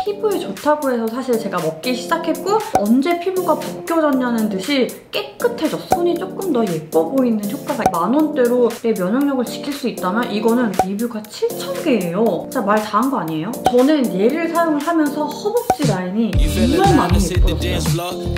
피부에 좋다고 해서 사실 제가 먹기 시작했고 언제 피부가 벗겨졌냐는 듯이 깨끗해졌어. 손이 조금 더 예뻐 보이는 효과가 10,000원대로 내 면역력을 지킬 수 있다면 이거는 리뷰가 7,000개예요. 진짜 말 다 한 거 아니에요? 저는 얘를 사용을 하면서 허벅지 라인이 정말 많이 예뻐졌어요.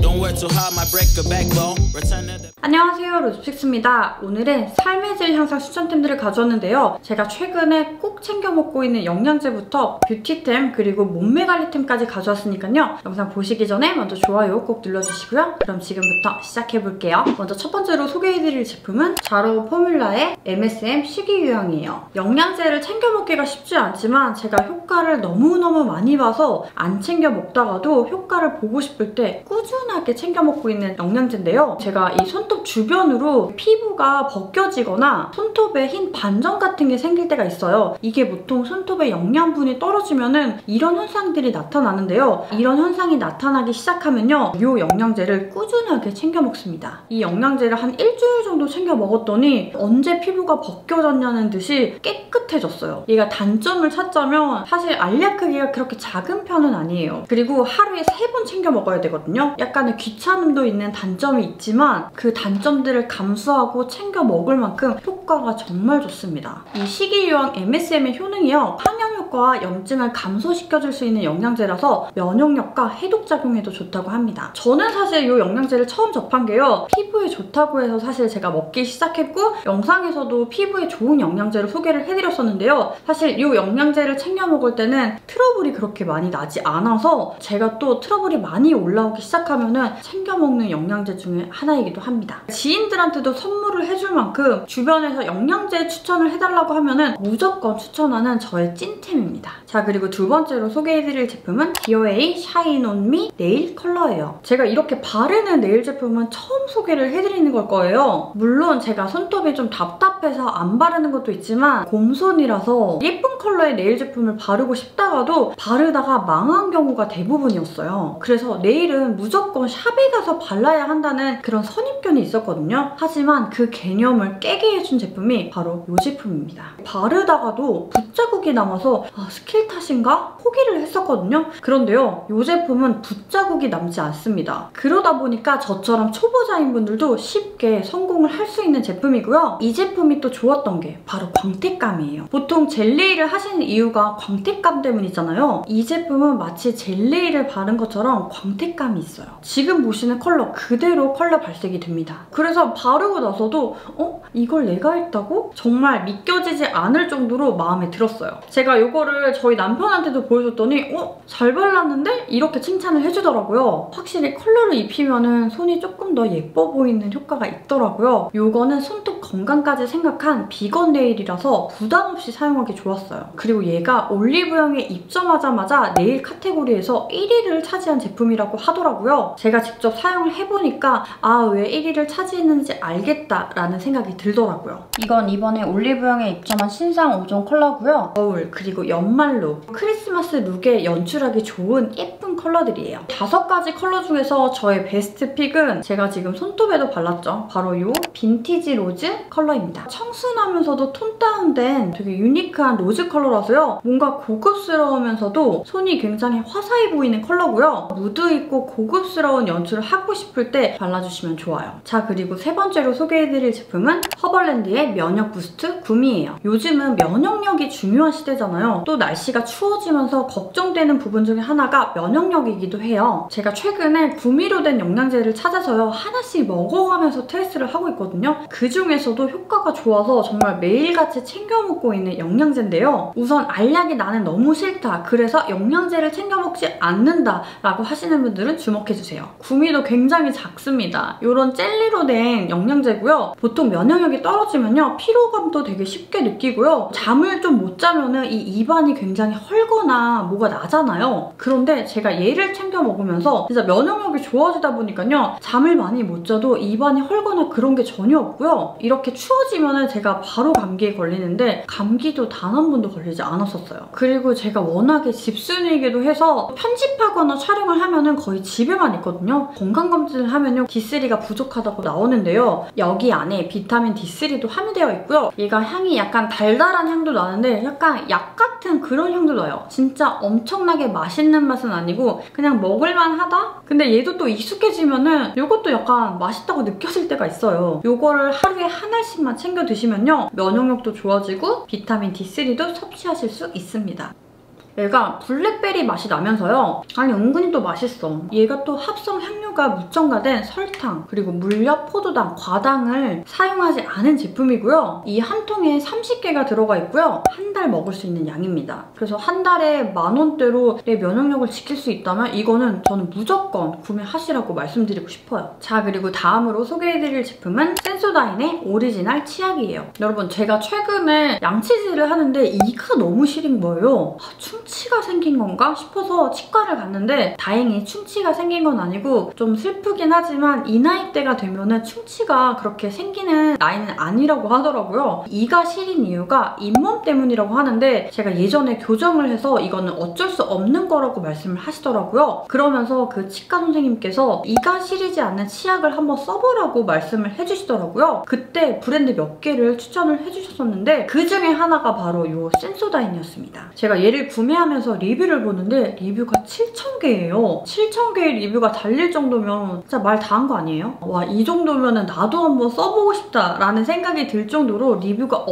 안녕하세요, 로즈픽스입니다. 오늘은 삶의 질 향상 추천템들을 가져왔는데요. 제가 최근에 꼭 챙겨 먹고 있는 영양제부터 뷰티템 그리고 몸매 관리템까지 가져왔으니까요. 영상 보시기 전에 먼저 좋아요 꼭 눌러주시고요. 그럼 지금부터 시작해볼게요. 먼저 첫 번째로 소개해드릴 제품은 자로 포뮬라의 MSM 식이유양이에요. 영양제를 챙겨 먹기가 쉽지 않지만 제가 효과를 너무너무 많이 봐서 안 챙겨 먹다가도 효과를 보고 싶을 때 꾸준하게 챙겨 먹고 있는 영양제인데요. 제가 이 손톱 주변으로 피부가 벗겨지거나 손톱에 흰 반점 같은 게 생길 때가 있어요. 이게 보통 손톱에 영양분이 떨어지면은 이런 현상들이 나타나는데요. 이런 현상이 나타나기 시작하면요. 이 영양제를 꾸준하게 챙겨 먹습니다. 이 영양제를 한 일주일 정도 챙겨 먹었더니 언제 피부가 벗겨졌냐는 듯이 깨끗해졌어요. 얘가 단점을 찾자면 사실 알약 크기가 그렇게 작은 편은 아니에요. 그리고 하루에 3번 챙겨 먹어야 되거든요. 약간의 귀찮음도 있는 단점이 있지만 그 단점들을 감수하고 챙겨 먹을 만큼 효과가 정말 좋습니다. 이 식이유양 MSM의 효능이요. 항염 효과와 염증을 감소시켜줄 수 있는 영양제라서 면역력과 해독작용에도 좋다고 합니다. 저는 사실 이 영양제를 처음 접한 게요. 피부에 좋다고 해서 사실 제가 먹기 시작했고 영상에서도 피부에 좋은 영양제를 소개를 해드렸었는데요. 사실 이 영양제를 챙겨 먹을 때는 트러블이 그렇게 많이 나지 않아서 제가 또 트러블이 많이 올라오기 시작하면은 챙겨 먹는 영양제 중에 하나이기도 합니다. 지인들한테도 선물을 해줄 만큼 주변에서 영양제 추천을 해달라고 하면은 무조건 추천하는 저의 찐템입니다. 자, 그리고 두 번째로 소개해드릴 제품은 디어에이 샤인 온 미 네일 컬러예요. 제가 이렇게 바르는 네일 제품은 처음 소개를 해드리는 걸 거예요. 물론 제가 손톱이 좀 답답해서 안 바르는 것도 있지만 곰손이라서 예쁜 컬러의 네일 제품을 바르고 싶다가도 바르다가 망한 경우가 대부분이었어요. 그래서 네일은 무조건 샵에 가서 발라야 한다는 그런 선입견이 있었거든요. 하지만 그 개념을 깨게 해준 제품이 바로 이 제품입니다. 바르다가도 붓자국이 남아서 스킬 탓인가? 포기를 했었거든요. 그런데요, 이 제품은 붓자국이 남지 않습니다. 그러다 보니까 저처럼 초보자인 분들도 쉽게 성공을 할 수 있는 제품이고요. 이 제품이 또 좋았던 게 바로 광택감이에요. 보통 젤네일을 하시는 이유가 광택감 때문이잖아요. 이 제품은 마치 젤네일을 바른 것처럼 광택감이 있어요. 지금 보시는 컬러 그대로 컬러 발색이 됩니다. 그래서 바르고 나서도 이걸 내가 했다고? 정말 믿겨지지 않을 정도로 마음에 들었어요. 제가 이거를 저희 남편한테도 보여줬더니 잘 발랐는데? 이렇게 칭찬을 해주더라고요. 확실히 컬러를 입히면은 손이 조금 더 예뻐 보이는 효과가 있더라고요. 이거는 손톱 건강까지 생각한 비건 네일이라서 부담 없이 사용하기 좋았어요. 그리고 얘가 올리브영에 입점하자마자 네일 카테고리에서 1위를 차지한 제품이라고 하더라고요. 제가 직접 사용을 해보니까 왜 1위를 차지했는지 알겠다라는 생각이 들더라고요. 이건 이번에 올리브영에 입점한 신상 5종 컬러고요. 겨울 그리고 연말 룩, 크리스마스 룩에 연출하기 좋은 예쁜 컬러들이에요. 5가지 컬러 중에서 저의 베스트 픽은 제가 지금 손톱에도 발랐죠. 바로 이 빈티지 로즈 컬러입니다. 청순하면서도 톤 다운된 되게 유니크한 로즈 컬러라서요. 뭔가 고급스러우면서도 손이 굉장히 화사해 보이는 컬러고요. 무드 있고 고급스러운 연출을 하고 싶을 때 발라주시면 좋아요. 자, 그리고 세 번째로 소개해드릴 제품은 허벌랜드의 면역 부스트 구미예요. 요즘은 면역력이 중요한 시대잖아요. 또 날씨가 추워지면서 걱정되는 부분 중에 하나가 면역력이기도 해요. 제가 최근에 구미로 된 영양제를 찾아서요. 하나씩 먹어가면서 테스트를 하고 있거든요. 그 중에서도 효과가 좋아서 정말 매일같이 챙겨 먹고 있는 영양제인데요. 우선 알약이 나는 너무 싫다. 그래서 영양제를 챙겨 먹지 않는다 라고 하시는 분들은 주목해주세요. 구미도 굉장히 작습니다. 이런 젤리로 된 영양제고요. 보통 면역력이 떨어지면요. 피로감도 되게 쉽게 느끼고요. 잠을 좀 못 자면은 이 입안이 굉장히 헐거나 뭐가 나잖아요. 그런데 제가 얘를 챙겨 먹으면서 진짜 면역력이 좋아지다 보니까요. 잠을 많이 못 자도 입안이 헐거나 그런 게 전혀 없고요. 이렇게 추워지면은 제가 바로 감기에 걸리는데 감기도 단 한 번도 걸리지 않았었어요. 그리고 제가 워낙에 집순이이기도 해서 편집 편집하거나 촬영을 하면은 거의 집에만 있거든요. 건강검진을 하면요 D3가 부족하다고 나오는데요. 여기 안에 비타민 D3도 함유되어 있고요. 얘가 향이 약간 달달한 향도 나는데 약간 약 같은 그런 향도 나요. 진짜 엄청나게 맛있는 맛은 아니고 그냥 먹을만 하다? 근데 얘도 또 익숙해지면은 이것도 약간 맛있다고 느껴질 때가 있어요. 요거를 하루에 한 알씩만 챙겨 드시면요 면역력도 좋아지고 비타민 D3도 섭취하실 수 있습니다. 얘가 블랙베리 맛이 나면서요. 아니 은근히 또 맛있어. 얘가 또 합성 향료가 무첨가된 설탕, 그리고 물엿, 포도당, 과당을 사용하지 않은 제품이고요. 이 한 통에 30개가 들어가 있고요. 한 달 먹을 수 있는 양입니다. 그래서 한 달에 10,000원대로 내 면역력을 지킬 수 있다면 이거는 저는 무조건 구매하시라고 말씀드리고 싶어요. 자, 그리고 다음으로 소개해드릴 제품은 센소다인의 오리지널 치약이에요. 여러분 제가 최근에 양치질을 하는데 이가 너무 시린 거예요. 충치가 생긴 건가 싶어서 치과를 갔는데 다행히 충치가 생긴 건 아니고 좀 슬프긴 하지만 이 나이대가 되면은 충치가 그렇게 생기는 나이는 아니라고 하더라고요. 이가 시린 이유가 잇몸 때문이라고 하는데 제가 예전에 교정을 해서 이거는 어쩔 수 없는 거라고 말씀을 하시더라고요. 그러면서 그 치과 선생님께서 이가 시리지 않는 치약을 한번 써보라고 말씀을 해주시더라고요. 그때 브랜드 몇 개를 추천을 해주셨었는데 그 중에 하나가 바로 이 센소다인이었습니다. 제가 얘를 구매하면서 리뷰를 보는데 리뷰가 7,000개예요. 7,000개의 리뷰가 달릴 정도면 진짜 말 다 한 거 아니에요? 와, 이 정도면 나도 한번 써보고 싶다라는 생각이 들 정도로 리뷰가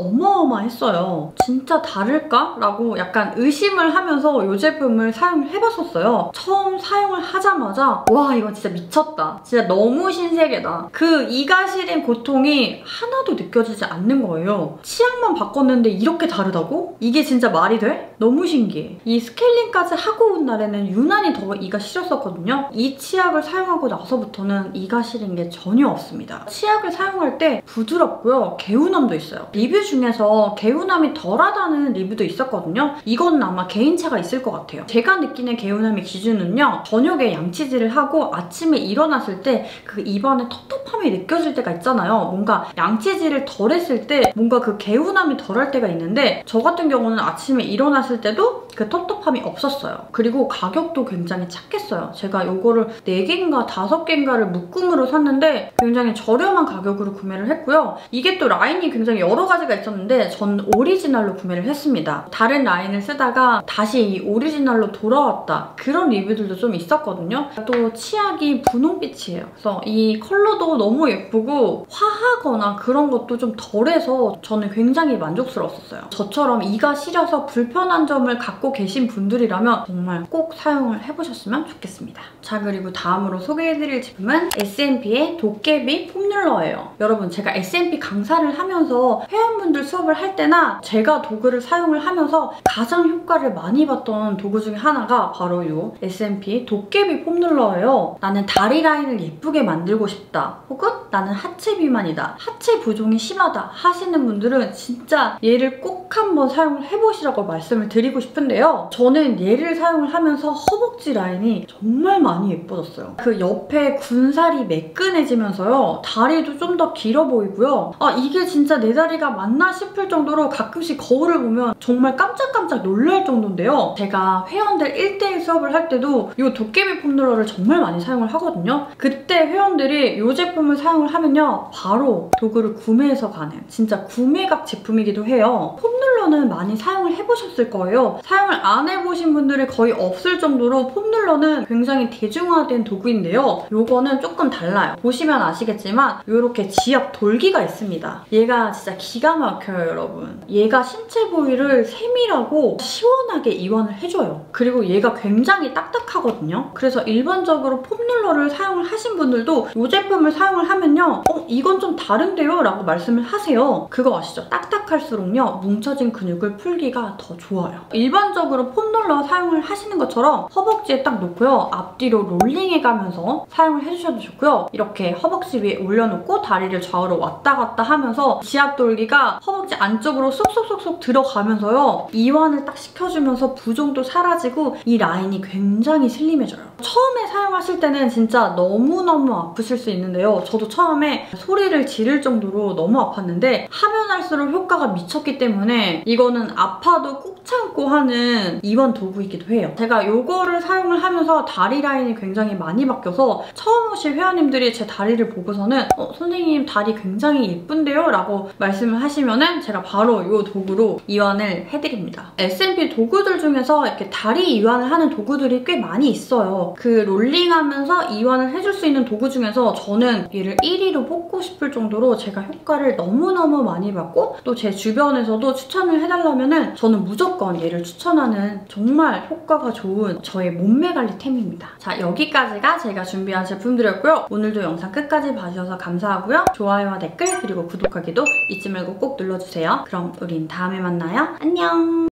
어마어마했어요. 진짜 다를까? 라고 약간 의심을 하면서 이 제품을 사용을 해봤었어요. 처음 사용을 하자마자 와, 이거 진짜 미쳤다. 진짜 너무 신세계다. 그 이가 시린 고통이 하나도 느껴지지 않는 거예요. 치약만 바꿨는데 이렇게 다르다고? 이게 진짜 말이 돼? 너무 신기해. 이 스케일링까지 하고 온 날에는 유난히 더 이가 시렸었거든요. 이 치약을 사용하고 나서부터는 이가 시린 게 전혀 없습니다. 치약을 사용할 때 부드럽고요. 개운함도 있어요. 리뷰 중에서 개운함이 덜하다는 리뷰도 있었거든요. 이건 아마 개인차가 있을 것 같아요. 제가 느끼는 개운함의 기준은요. 저녁에 양치질을 하고 아침에 일어났을 때 그 입안에 텁텁함이 느껴질 때가 있잖아요. 뭔가 양치질을 덜 했을 때 뭔가 그 개운함이 덜할 때가 있는데 저 같은 경우는 아침에 일어났을 때도 그 텁텁함이 없었어요. 그리고 가격도 굉장히 착했어요. 제가 이거를 4개인가 5개인가를 묶음으로 샀는데 굉장히 저렴한 가격으로 구매를 했고요. 이게 또 라인이 굉장히 여러 가지가 있었는데 전 오리지널로 구매를 했습니다. 다른 라인을 쓰다가 다시 이 오리지널로 돌아왔다. 그런 리뷰들도 좀 있었거든요. 또 치약이 분홍빛이에요. 그래서 이 컬러도 너무 예쁘고 화하거나 그런 것도 좀 덜해서 저는 굉장히 만족스러웠어요. 저처럼 이가 시려서 불편한 점을 갖고 계신 분들이라면 정말 꼭 사용을 해보셨으면 좋겠습니다. 자, 그리고 다음으로 소개해드릴 제품은 S&P의 도깨비 폼롤러예요. 여러분 제가 S&P 강사를 하면서 회원분들 수업을 할 때나 제가 도구를 사용을 하면서 가장 효과를 많이 봤던 도구 중에 하나가 바로 이 S&P 도깨비 폼롤러예요. 나는 다리 라인을 예쁘게 만들고 싶다. 혹은 나는 하체 비만이다. 하체 부종이 심하다 하시는 분들은 진짜 얘를 꼭 한번 사용을 해보시라고 말씀을 드리고 싶은데요. 저는 얘를 사용을 하면서 허벅지 라인이 정말 많이 예뻐졌어요. 그 옆에 군살이 매끈해지면서요. 다리도 좀 더 길어 보이고요. 아, 이게 진짜 내 다리가 맞나 싶을 정도로 가끔씩 거울을 보면 정말 깜짝깜짝 놀랄 정도인데요. 제가 회원들 1:1 수업을 할 때도 이 도깨비 폼롤러를 정말 많이 사용을 하거든요. 그때 회원들이 이 제품을 사용을 하면요. 바로 도구를 구매해서 가는 진짜 구매각 제품이기도 해요. 폼롤러는 많이 사용을 해보셨을 거예요. 사용을 안 해보신 분들이 거의 없을 정도로 폼롤러는 굉장히 대중화된 도구인데요. 이거는 조금 달라요. 보시면 아시겠지만 이렇게 지압 돌기가 있습니다. 얘가 진짜 기가 막혀요, 여러분. 얘가 신체 부위를 세밀하고 시원하게 이완을 해줘요. 그리고 얘가 굉장히 딱딱하거든요. 그래서 일반적으로 폼롤러를 사용을 하신 분들도 이 제품을 사용을 하면요. 이건 좀 다른데요? 라고 말씀을 하세요. 그거 아시죠? 딱딱할수록요. 뭉쳐진 근육을 풀기가 더 좋아요. 일반적으로 폼롤러 사용을 하시는 것처럼 허벅지에 딱 놓고요. 앞뒤로 롤링해가면서 사용을 해주셔도 좋고요. 이렇게 허벅지 위에 올려놓고 다리를 좌우로 왔다 갔다 하면서 지압 돌기가 허벅지 안쪽으로 쏙쏙쏙쏙 들어가면서요. 이완을 딱 시켜주면서 부종도 사라지고 이 라인이 굉장히 슬림해져요. 처음에 사용하실 때는 진짜 너무너무 아프실 수 있는데요. 저도 처음에 소리를 지를 정도로 너무 아팠는데 하면 할수록 효과가 미쳤기 때문에 이거는 아파도 꾹 참고 하는 이완 도구이기도 해요. 제가 이거를 사용을 하면서 다리 라인이 굉장히 많이 바뀌어서 처음 오실 회원님들이 제 다리를 보고서는 선생님 다리 굉장히 예쁜데요? 라고 말씀을 하시면은 제가 바로 이 도구로 이완을 해드립니다. S&P 도구들 중에서 이렇게 다리 이완을 하는 도구들이 꽤 많이 있어요. 그 롤링하면서 이완을 해줄 수 있는 도구 중에서 저는 얘를 1위로 뽑고 싶을 정도로 제가 효과를 너무너무 많이 받고 또 제 주변에서도 추천을 해달라면은 저는 무조건 얘를 추천하는 정말 효과가 좋은 저의 몸매 관리템입니다. 자, 여기까지가 제가 준비한 제품들이었고요. 오늘도 영상 끝까지 봐주셔서 감사하고요. 좋아요와 댓글 그리고 구독하기도 잊지 말고 꼭 눌러주세요. 그럼 우린 다음에 만나요. 안녕!